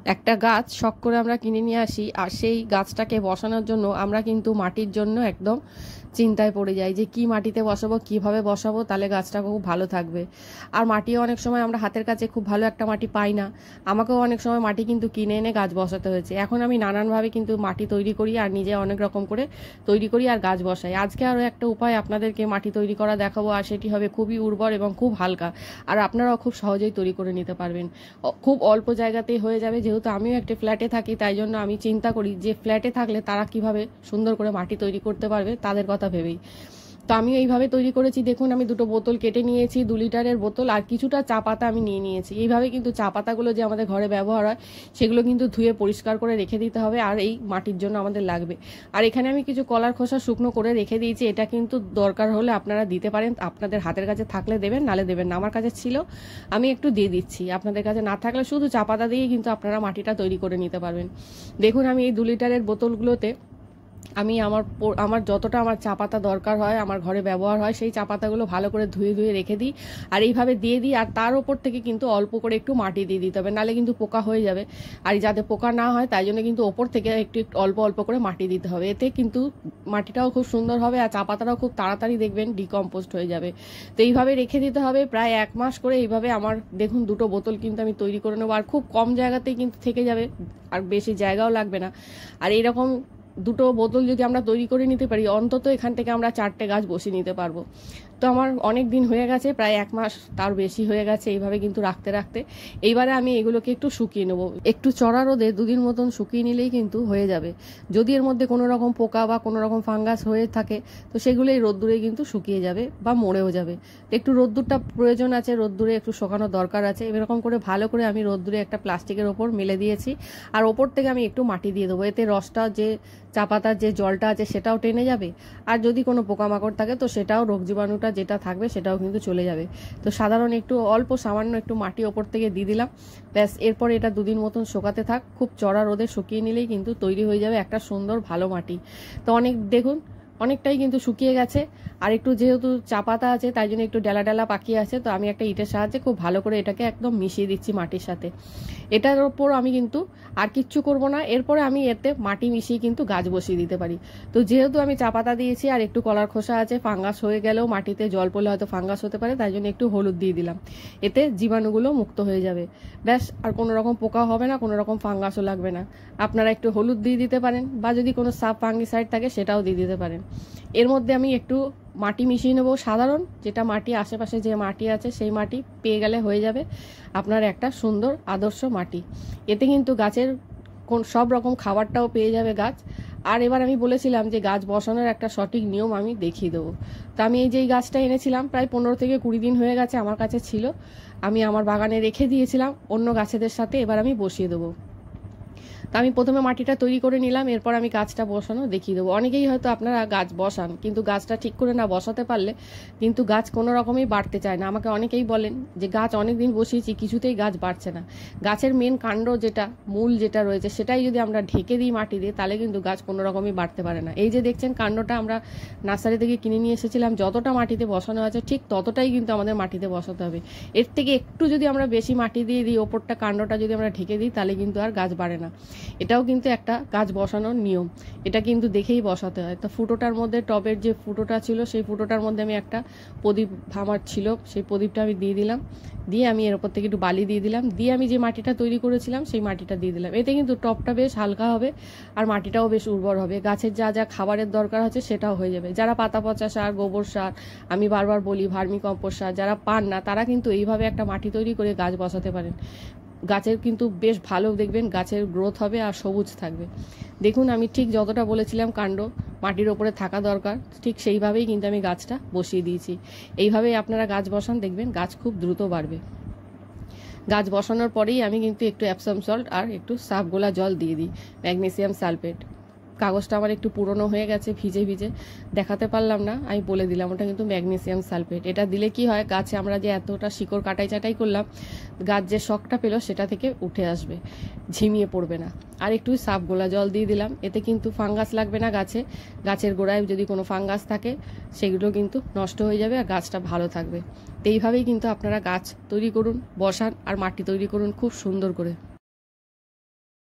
একটা গাছ শখ করে আমরা কিনে নিয়ে আসি, আর সেই গাছটাকে বসানোর জন্য আমরা কিন্তু মাটির জন্য একদম চিন্তায় পড়ে যাই যে কি মাটিতে বসাবো, কিভাবে বসাবো, তাহলে গাছটা খুব ভালো থাকবে। আর মাটিও অনেক সময় আমরা হাতের কাছে খুব ভালো একটা মাটি পাই না। আমাকেও অনেক সময় মাটি কিন্তু কিনে এনে গাছ বসাতে হয়েছে। এখন আমি নানানভাবে কিন্তু মাটি তৈরি করি আর নিজে অনেক রকম করে তৈরি করি আর গাছ বসাই। আজকে আরও একটা উপায় আপনাদেরকে মাটি তৈরি করা দেখাবো, আর সেটি হবে খুবই উর্বর এবং খুব হালকা, আর আপনারাও খুব সহজেই তৈরি করে নিতে পারবেন। খুব অল্প জায়গাতেই হয়ে যাবে। যেহেতু আমিও একটা ফ্ল্যাটে থাকি, তাই জন্য আমি চিন্তা করি যে ফ্ল্যাটে থাকলে তারা কিভাবে সুন্দর করে মাটি তৈরি করতে পারবে তাদের কথা ভেবেই। তো আমি এইভাবে তৈরি করেছি। দেখুন, আমি দুটো বোতল কেটে নিয়েছি, 2 লিটারের বোতল, আর কিছুটা চা পাতা আমি নিয়ে নিয়েছি। এইভাবে কিন্তু চা পাতাগুলো যে আমাদের ঘরে ব্যবহার হয় সেগুলো কিন্তু ধুয়ে পরিষ্কার করে রেখে দিতে হবে, আর এই মাটির জন্য আমাদের লাগবে। আর এখানে আমি কিছু কলার খোসা শুকনো করে রেখে দিয়েছি। এটা কিন্তু দরকার হলে আপনারা দিতে পারেন, আপনাদের হাতের কাছে থাকলে দেবেন, নালে দেবেন না। আমার কাছে ছিল, আমি একটু দিয়ে দিচ্ছি। আপনাদের কাছে না থাকলে শুধু চা পাতা দিয়েই কিন্তু আপনারা মাটিটা তৈরি করে নিতে পারবেন। দেখুন, আমি এই 2 লিটারের বোতলগুলোতে আমি আমার যতটা আমার চা পাতা দরকার হয়, আমার ঘরে ব্যবহার হয়, সেই চা পাতাগুলো ভালো করে ধুয়ে ধুয়ে রেখে দিই, আর এইভাবে দিয়ে দিই। আর তার ওপর থেকে কিন্তু অল্প করে একটু মাটি দিয়ে দিতে হবে, নাহলে কিন্তু পোকা হয়ে যাবে। আর যাতে পোকা না হয় তাই জন্য কিন্তু ওপর থেকে একটু একটু অল্প অল্প করে মাটি দিতে হবে। এতে কিন্তু মাটিটাও খুব সুন্দর হবে, আর চা পাতাটাও খুব তাড়াতাড়ি দেখবেন ডিকম্পোস্ট হয়ে যাবে। তো এইভাবে রেখে দিতে হবে প্রায় 1 মাস করে। এইভাবে আমার দেখুন 2টো বোতল কিন্তু আমি তৈরি করে নেবো, আর খুব কম জায়গাতেই কিন্তু থেকে যাবে, আর বেশি জায়গাও লাগবে না। আর এইরকম 2টো বোতল যদি আমরা তৈরি করে নিতে পারি, অন্তত এখান থেকে আমরা 4টে গাছ বসিয়ে নিতে পারবো। তো আমার অনেক দিন হয়ে গেছে, প্রায় 1 মাস তার বেশি হয়ে গেছে এইভাবে কিন্তু রাখতে রাখতে। এইবারে আমি এগুলোকে একটু শুকিয়ে নেবো, একটু চড়া রোদে 2 দিন মতন শুকিয়ে নিলেই কিন্তু হয়ে যাবে। যদি এর মধ্যে কোনো রকম পোকা বা কোনো রকম ফাঙ্গাস হয়ে থাকে, তো সেগুলো এই রোদ্দুরে কিন্তু শুকিয়ে যাবে বা মরেও যাবে। একটু রোদ্দুরটা প্রয়োজন আছে, রোদ্দুরে একটু শুকানোর দরকার আছে। এরকম করে ভালো করে আমি রোদ্দুরে একটা প্লাস্টিকের ওপর মেলে দিয়েছি, আর ওপর থেকে আমি একটু মাটি দিয়ে দেবো। এতে রসটা, যে চা পাতার যে জলটা আছে সেটাও টেনে যাবে, আর যদি কোনো পোকামাকড় থাকে তো সেটাও, রোগ জীবাণুটা যেটা থাকবে সেটাও কিন্তু চলে যাবে। তো সাধারণ একটু অল্প সামান্য একটু মাটি ওপর থেকে দিয়ে দিলাম, ব্যাস। এরপর এটা 2 দিন মতন শুকাতে থাক। খুব চড়া রোদে শুকিয়ে নিলেই কিন্তু তৈরি হয়ে যাবে একটা সুন্দর ভালো মাটি। তো দেখুন অনেকটাই কিন্তু শুকিয়ে গেছে। আর একটু যেহেতু চা পাতা আছে তাই জন্য একটু ডেলা ডেলা পাকিয়ে আছে, তো আমি একটা ইটের সাহায্যে খুব ভালো করে এটাকে একদম মিশিয়ে দিচ্ছি মাটির সাথে। এটার ওপর আমি কিন্তু আর কিচ্ছু করব না। এরপরে আমি এতে মাটি মিশিয়ে কিন্তু গাছ বসিয়ে দিতে পারি। তো যেহেতু আমি চা পাতা দিয়েছি আর একটু কলার খোসা আছে, ফাঙ্গাস হয়ে গেলেও মাটিতে জল পড়লে হয়তো ফাঙ্গাস হতে পারে, তাই জন্য একটু হলুদ দিয়ে দিলাম। এতে জীবাণুগুলো মুক্ত হয়ে যাবে, ব্যাস। আর কোনো রকম পোকা হবে না, কোনো রকম ফাঙ্গাসও লাগবে না। আপনারা একটু হলুদ দিয়ে দিতে পারেন, বা যদি কোনো সাব ফাঙ্গিসাইড থাকে সেটাও দিয়ে দিতে পারেন। এর মধ্যে আমি একটু মাটি মিশিয়ে নেবো, সাধারণ যেটা মাটি, আশেপাশে যে মাটি আছে সেই মাটি পেয়ে গেলে হয়ে যাবে আপনার একটা সুন্দর আদর্শ মাটি। এতে কিন্তু গাছের সব রকম খাবারটাও পেয়ে যাবে গাছ। আর এবার আমি বলেছিলাম যে গাছ বসানোর একটা সঠিক নিয়ম আমি দেখিয়ে দেবো। তো আমি এই যে গাছটা এনেছিলাম, প্রায় 15 থেকে 20 দিন হয়ে গেছে আমার কাছে ছিল, আমি আমার বাগানে রেখে দিয়েছিলাম অন্য গাছেদের সাথে। এবার আমি বসিয়ে দেবো। তা আমি প্রথমে মাটিটা তৈরি করে নিলাম, এরপর আমি গাছটা বসানো দেখিয়ে দেবো। অনেকেই হয়তো আপনারা গাছ বসান, কিন্তু গাছটা ঠিক করে না বসাতে পারলে কিন্তু গাছ কোনো রকমই বাড়তে চায় না। আমাকে অনেকেই বলেন যে গাছ অনেক দিন বসিয়েছি, কিছুতেই গাছ বাড়ছে না। গাছের মেন কাণ্ড যেটা, মূল যেটা রয়েছে, সেটাই যদি আমরা ঢেকে দিই মাটি দিয়ে, তাহলে কিন্তু গাছ কোনো রকমই বাড়তে পারে না। এই যে দেখছেন কাণ্ডটা আমরা নার্সারি থেকে কিনে নিয়ে এসেছিলাম, যতটা মাটিতে বসানো আছে ঠিক ততটাই কিন্তু আমাদের মাটিতে বসাতে হবে। এর থেকে একটু যদি আমরা বেশি মাটি দিয়ে দিই, ওপরটা কাণ্ডটা যদি আমরা ঢেকে দিই, তাহলে কিন্তু আর গাছ বাড়ে না। এটাও কিন্তু একটা গাছ বসানোর নিয়ম, এটা কিন্তু দেখেই বসাতে হয়। তো ফুটোটার মধ্যে, টবের যে ফুটোটা ছিল সেই ফুটোটার মধ্যে আমি একটা প্রদীপ আমার ছিল, সেই প্রদীপটা আমি দিয়ে দিলাম। দিয়ে আমি এর উপর থেকে একটু বালি দিয়ে দিলাম, দিয়ে আমি যে মাটিটা তৈরি করেছিলাম সেই মাটিটা দিয়ে দিলাম। এতে কিন্তু টবটা বেশ হালকা হবে, আর মাটিটাও বেশ উর্বর হবে। গাছের যা যা খাবারের দরকার আছে সেটাও হয়ে যাবে। যারা পাতা পচা সার, গোবর সার, আমি বারবার বলি ভার্মি কম্পোস্ট সার যারা পান না, তারা কিন্তু এইভাবে একটা মাটি তৈরি করে গাছ বসাতে পারেন। গাছের কিন্তু বেশ ভালো দেখবেন গাছের গ্রোথ হবে আর সবুজ থাকবে। দেখুন আমি ঠিক যতটা বলেছিলাম কাণ্ড মাটির ওপরে থাকা দরকার, ঠিক সেইভাবেই কিন্তু আমি গাছটা বসিয়ে দিয়েছি। এইভাবেই আপনারা গাছ বসান, দেখবেন গাছ খুব দ্রুত বাড়বে। গাছ বসানোর পরেই আমি কিন্তু একটু অ্যাপসাম সল্ট আর একটু সাফ গোলা জল দিয়ে দিই, ম্যাগনেসিয়াম সালফেট। কাগজটা আমার একটু পুরনো হয়ে গেছে, ভিজে ভিজে দেখাতে পারলাম না, আমি বলে দিলাম ওটা কিন্তু ম্যাগনেসিয়াম সালফেট। এটা দিলে কি হয়, গাছে আমরা যে এতটা শিকড় কাটাই চাটাই করলাম, গাছ যে শখটা পেলো সেটা থেকে উঠে আসবে, ঝিমিয়ে পড়বে না। আর একটু সাফ গোলা জল দিয়ে দিলাম, এতে কিন্তু ফাঙ্গাস লাগবে না গাছে। গাছের গোড়ায় যদি কোনো ফাঙ্গাস থাকে সেগুলো কিন্তু নষ্ট হয়ে যাবে, আর গাছটা ভালো থাকবে। তো এইভাবেই কিন্তু আপনারা গাছ তৈরি করুন, বসান, আর মাটি তৈরি করুন খুব সুন্দর করে।